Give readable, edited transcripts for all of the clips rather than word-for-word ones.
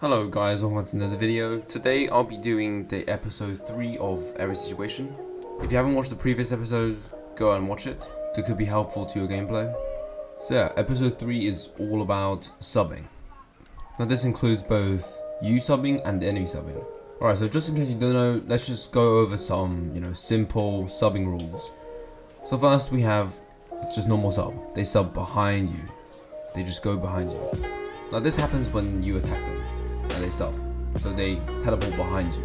Hello guys, welcome to another video. Today I'll be doing the episode 3 of Every Situation. If you haven't watched the previous episodes, go and watch it. It could be helpful to your gameplay. So yeah, episode 3 is all about subbing. Now this includes both you subbing and enemy subbing. Alright, so just in case you don't know, let's just go over some, simple subbing rules. So first we have just normal sub. They sub behind you. They just go behind you. Now this happens when you attack them. And they sub, so they teleport behind you.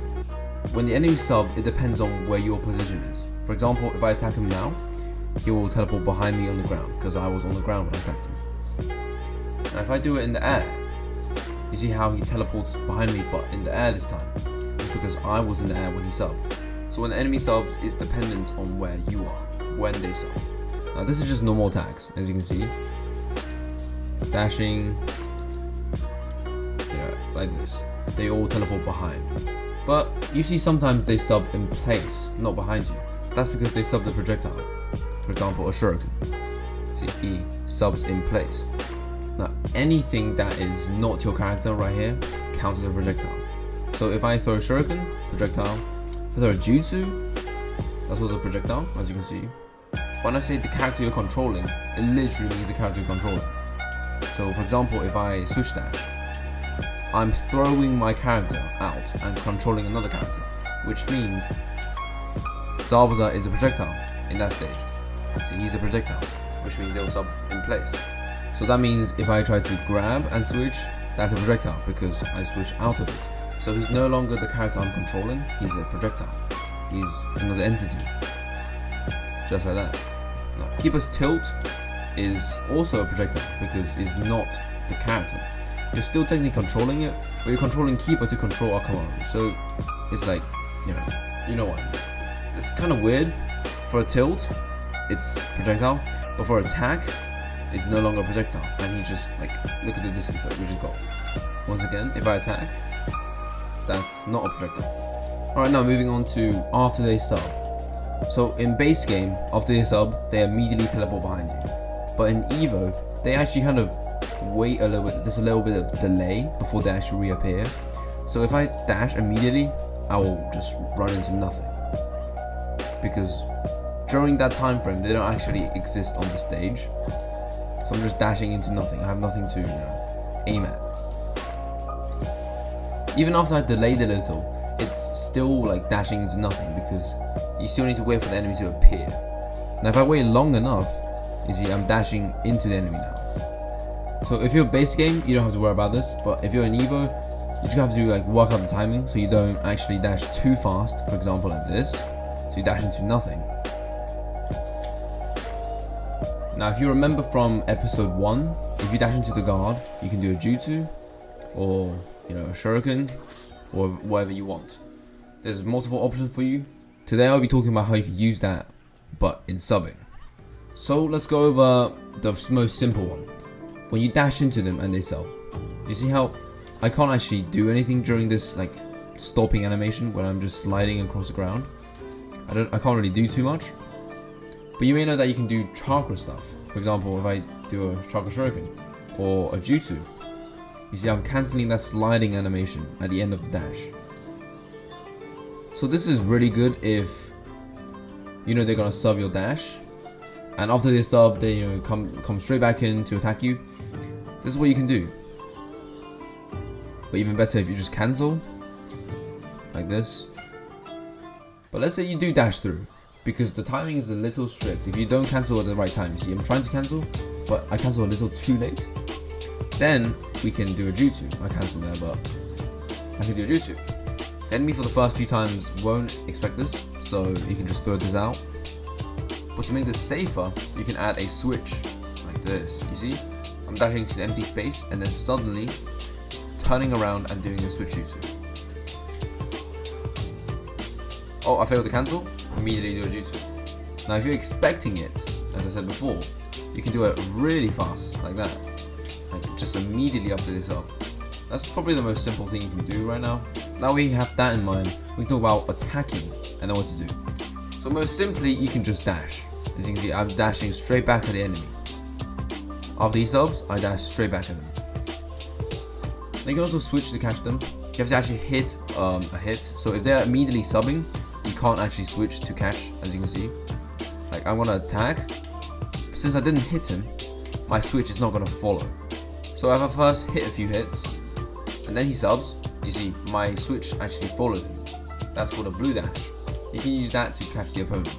When the enemy sub, it depends on where your position is. For example, if I attack him now, he will teleport behind me on the ground because I was on the ground when I attacked him. Now if I do it in the air, you see how he teleports behind me, but in the air this time. It's because I was in the air when he subbed. So when the enemy subs, it's dependent on where you are when they sub. Now this is just normal attacks, as you can see. Dashing, like this. They all teleport behind. But you see sometimes they sub in place, not behind you. That's because they sub the projectile. For example, a shuriken. See, he subs in place. Now, anything that is not your character right here counts as a projectile. So if I throw a shuriken, projectile. If I throw a jutsu, that's also a projectile, as you can see. When I say the character you're controlling, it literally means the character you're controlling. So for example, if I switch dash, I'm throwing my character out and controlling another character, which means Zabuza is a projectile in that stage. So he's a projectile, which means they'll sub in place. So that means if I try to grab and switch, that's a projectile because I switch out of it. So he's no longer the character I'm controlling, he's a projectile. He's another entity. Just like that. Now, Keeper's tilt is also a projectile because it's not the character. You're still technically controlling it, but you're controlling Keeper to control Akamaru. So it's like, you know what? It's kind of weird. For a tilt, it's projectile, but for attack, it's no longer projectile. And he just look at the distance that we just got. Once again, if I attack, that's not a projectile. Alright, now moving on to after they sub. So in base game, after they sub, they immediately teleport behind you. But in Evo, they actually kind of wait a little bit, there's a little bit of delay before they actually reappear. So if I dash immediately, I will just run into nothing. Because during that time frame, they don't actually exist on the stage. So I'm just dashing into nothing. I have nothing to aim at. Even after I delayed a little, it's still like dashing into nothing because you still need to wait for the enemy to appear. Now if I wait long enough, you see I'm dashing into the enemy now. So if you're a base game, you don't have to worry about this, but if you're in Evo, you just have to work out the timing so you don't actually dash too fast, for example like this, so you dash into nothing. Now if you remember from episode 1, if you dash into the guard, you can do a jutsu, or a shuriken, or whatever you want. There's multiple options for you. Today I'll be talking about how you can use that, but in subbing. So let's go over the most simple one. When you dash into them and they sub, you see how I can't actually do anything during this stopping animation when I'm just sliding across the ground. I can't really do too much. But you may know that you can do chakra stuff. For example, if I do a chakra shuriken or a jutsu, you see I'm cancelling that sliding animation at the end of the dash. So this is really good if they're gonna sub your dash, and after they sub, they come straight back in to attack you. This is what you can do. But even better if you just cancel, like this. But let's say you do dash through, because the timing is a little strict. If you don't cancel at the right time, you see I'm trying to cancel, but I cancel a little too late. Then we can do a jutsu. I cancel there, but I can do a jutsu. The enemy for the first few times won't expect this, so you can just throw this out. But to make this safer, you can add a switch, like this. You see? I'm dashing to the empty space and then suddenly turning around and doing a switch jutsu. Oh, I failed to cancel. Immediately do a jutsu. Now if you're expecting it, as I said before, you can do it really fast, like that. Just immediately after this up. That's probably the most simple thing you can do right now. Now we have that in mind, we can talk about attacking and then what to do. So most simply, you can just dash. As you can see, I'm dashing straight back at the enemy. After he subs, I dash straight back at him. Then you can also switch to catch them. You have to actually hit a hit. So if they're immediately subbing, you can't actually switch to catch, as you can see. Like, I'm gonna attack. Since I didn't hit him, my switch is not gonna follow. So if I first hit a few hits, and then he subs, you see, my switch actually followed him. That's called a blue dash. You can use that to catch the opponent.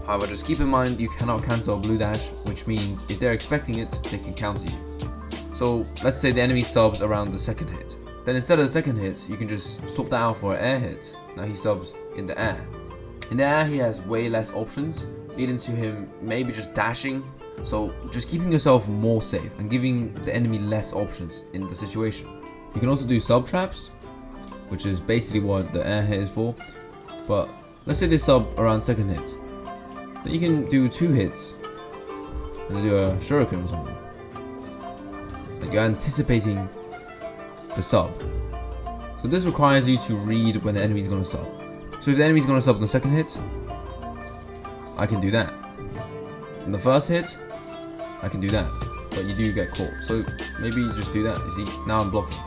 However, just keep in mind you cannot cancel a blue dash, which means if they're expecting it, they can counter you. So let's say the enemy subs around the second hit. Then instead of the second hit, you can just swap that out for an air hit. Now he subs in the air. In the air, he has way less options, leading to him maybe just dashing. So just keeping yourself more safe and giving the enemy less options in the situation. You can also do sub traps, which is basically what the air hit is for. But let's say they sub around second hit. Then you can do 2 hits and then do a shuriken or something. Like, you're anticipating the sub. So this requires you to read when the enemy's gonna sub. So if the enemy's gonna sub on the second hit, I can do that. In the first hit, I can do that. But you do get caught. So maybe you just do that. You see, now I'm blocking.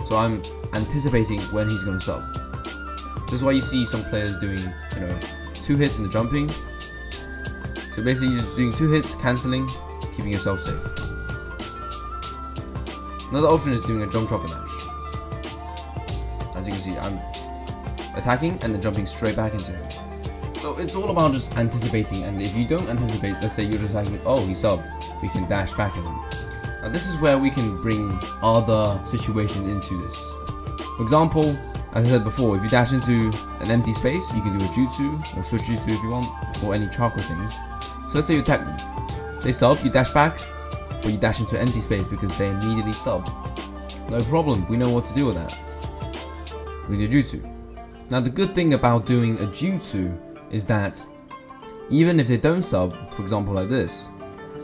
So I'm anticipating when he's gonna sub. This is why you see some players doing, 2 hits in the jumping. So basically you're just doing 2 hits, cancelling, keeping yourself safe. Another option is doing a jump chopper dash. As you can see, I'm attacking and then jumping straight back into him. So it's all about just anticipating, and if you don't anticipate, let's say you're just like, oh, he subbed, we can dash back at him. Now this is where we can bring other situations into this. For example, as I said before, if you dash into an empty space, you can do a jutsu or switch jutsu if you want, or any chakra things. So let's say you attack them. They sub, you dash back, or you dash into an empty space because they immediately sub. No problem, we know what to do with that. We do jutsu. Now the good thing about doing a jutsu is that even if they don't sub, for example like this,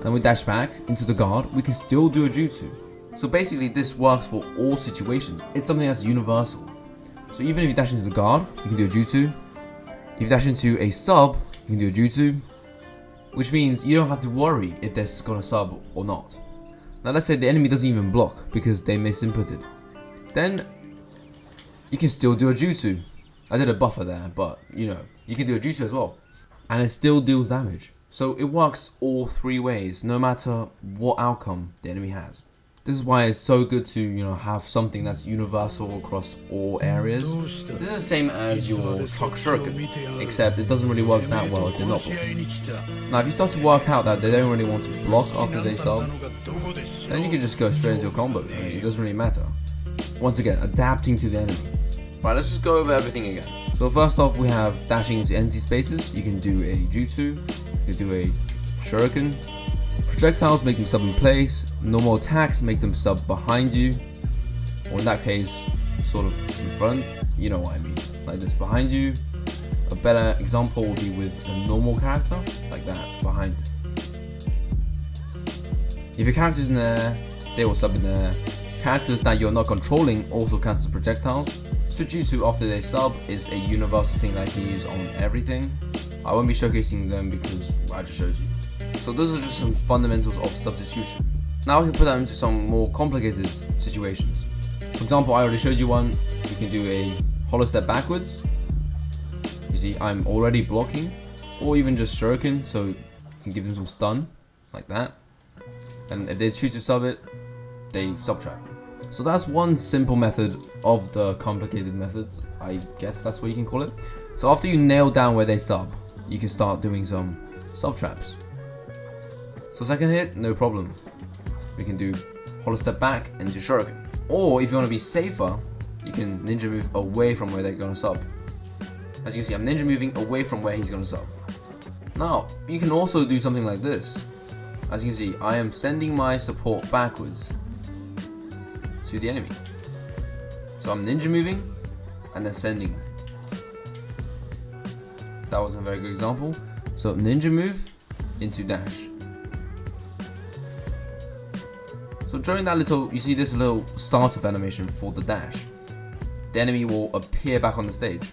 and we dash back into the guard, we can still do a jutsu. So basically this works for all situations. It's something that's universal. So even if you dash into the guard, you can do a jutsu. If you dash into a sub, you can do a jutsu. Which means you don't have to worry if they're gonna sub or not. Now let's say the enemy doesn't even block because they misinputted. Then you can still do a jutsu. I did a buffer there, but you can do a jutsu as well. And it still deals damage. So it works all 3 ways, no matter what outcome the enemy has. This is why it's so good to, have something that's universal across all areas. This is the same as your shuriken, except it doesn't really work that well if they're not blocking. Now if you start to work out that they don't really want to block after they sub, then you can just go straight into your combo. I mean, it doesn't really matter. Once again, adapting to the enemy. Right, let's just go over everything again. So first off, we have dashing into empty spaces. You can do a jutsu, you can do a shuriken. Projectiles make them sub in place. Normal attacks make them sub behind you, or in that case, sort of in front. You know what I mean, like this behind you. A better example would be with a normal character, like that, behind. If your character's in there, they will sub in there. Characters that you're not controlling also count as projectiles. Substitution after they sub is a universal thing that you can use on everything. I won't be showcasing them because I just showed you. So those are just some fundamentals of substitution. Now we can put that into some more complicated situations. For example, I already showed you one. You can do a hollow step backwards. You see, I'm already blocking, or even just shuriken, so you can give them some stun, like that. And if they choose to sub it, they sub trap. So that's one simple method of the complicated methods, I guess that's what you can call it. So after you nail down where they sub, you can start doing some sub traps. So second hit, no problem. We can do hollow step back and do shuriken. Or if you want to be safer, you can ninja move away from where they're gonna sub. As you can see, I'm ninja moving away from where he's gonna sub. Now, you can also do something like this. As you can see, I am sending my support backwards to the enemy. So I'm ninja moving and then sending. That wasn't a very good example. So ninja move into dash. So during that you see this little start of animation for the dash. The enemy will appear back on the stage.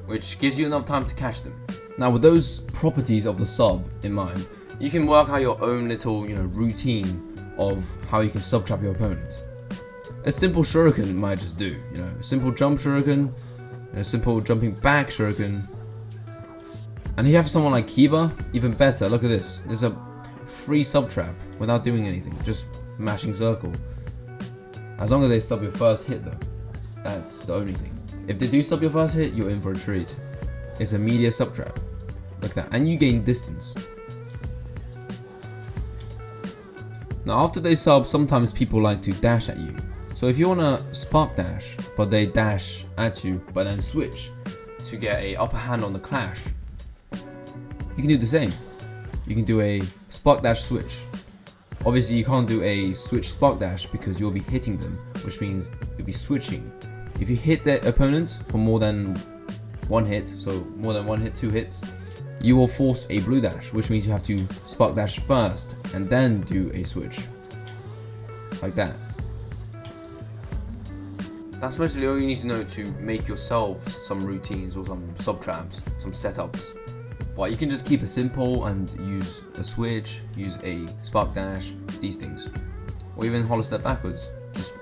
Which gives you enough time to catch them. Now with those properties of the sub in mind, you can work out your own little, routine of how you can sub trap your opponent. A simple shuriken might just do, a simple jump shuriken, a simple jumping back shuriken. And if you have someone like Kiba, even better. Look at this. There's a free sub trap without doing anything, just mashing circle. As long as they sub your first hit though, that's the only thing. If they do sub your first hit, you're in for a treat. It's a media sub trap. Look at that, and you gain distance. Now after they sub, sometimes people like to dash at you. So if you want to spark dash, but they dash at you, but then switch to get a upper hand on the clash, you can do the same. You can do a spark dash switch. Obviously you can't do a switch spark dash because you'll be hitting them, which means you'll be switching. If you hit the opponent for more than one hit, so more than one hit, 2 hits, you will force a blue dash, which means you have to spark dash first and then do a switch. Like that. That's mostly all you need to know to make yourself some routines or some sub traps, some setups. But you can just keep it simple and use a switch, use a spark dash, these things. Or even hollow step backwards,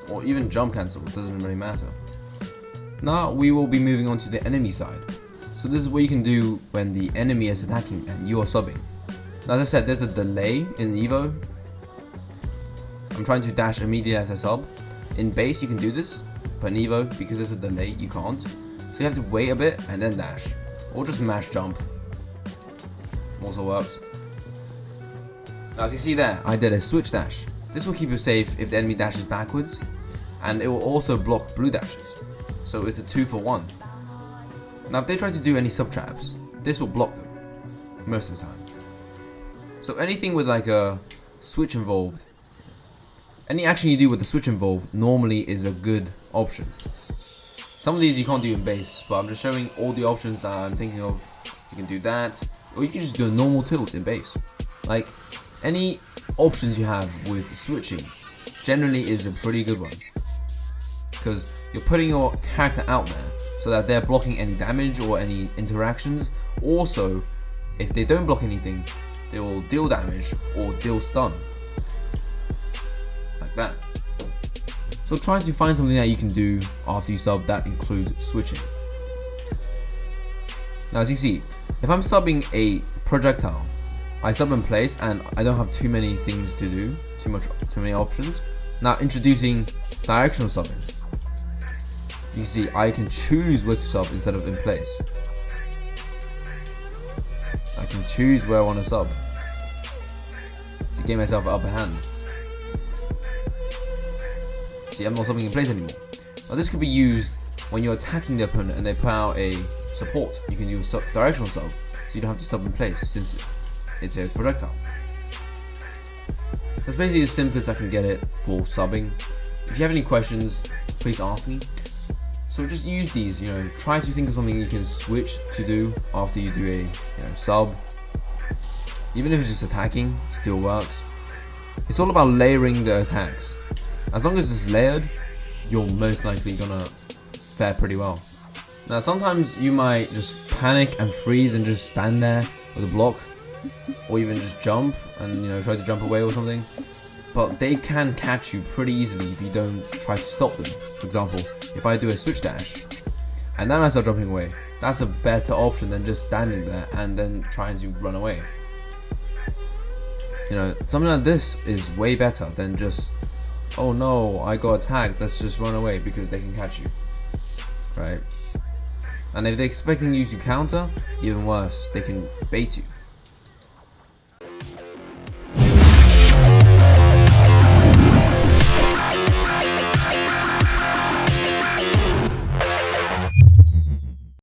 or even jump cancel, it doesn't really matter. Now we will be moving on to the enemy side. So this is what you can do when the enemy is attacking and you are subbing. Now, as I said, there's a delay in Evo. I'm trying to dash immediately as I sub. In base you can do this, but in Evo, because there's a delay, you can't. So you have to wait a bit and then dash. Or just mash jump. Also works. Now, as you see there, I did a switch dash. This will keep you safe if the enemy dashes backwards, and it will also block blue dashes. So it's a 2-for-1. Now if they try to do any sub traps, this will block them most of the time. So anything with like a switch involved, any action you do with the switch involved normally is a good option. Some of these you can't do in base, but I'm just showing all the options that I'm thinking of. You can do that, or you can just do a normal tilt in base. Like any options you have with switching generally is a pretty good one, because you're putting your character out there so that they're blocking any damage or any interactions. Also, if they don't block anything, they will deal damage or deal stun. Like that. So try to find something that you can do after you sub that includes switching. Now as you see, if I'm subbing a projectile, I sub in place and I don't have too many things to do, too many options. Now introducing directional subbing. You see, I can choose where to sub instead of in place. I can choose where I want to sub to give myself an upper hand. See, I'm not subbing in place anymore. Now this could be used when you're attacking the opponent and they put out a support. You can use directional sub, so you don't have to sub in place since it's a projectile. That's basically the simplest I can get it for subbing. If you have any questions, please ask me. So just use these, try to think of something you can switch to do after you do a sub. Even if it's just attacking, it still works. It's all about layering the attacks. As long as it's layered, you're most likely gonna fare pretty well. Now sometimes you might just panic and freeze and just stand there with a block, or even just jump and try to jump away or something. But they can catch you pretty easily if you don't try to stop them. For example, if I do a switch dash and then I start jumping away, that's a better option than just standing there and then trying to run away. Something like this is way better than just, oh no, I got attacked, let's just run away, because they can catch you, right? And if they're expecting you to counter, even worse, they can bait you.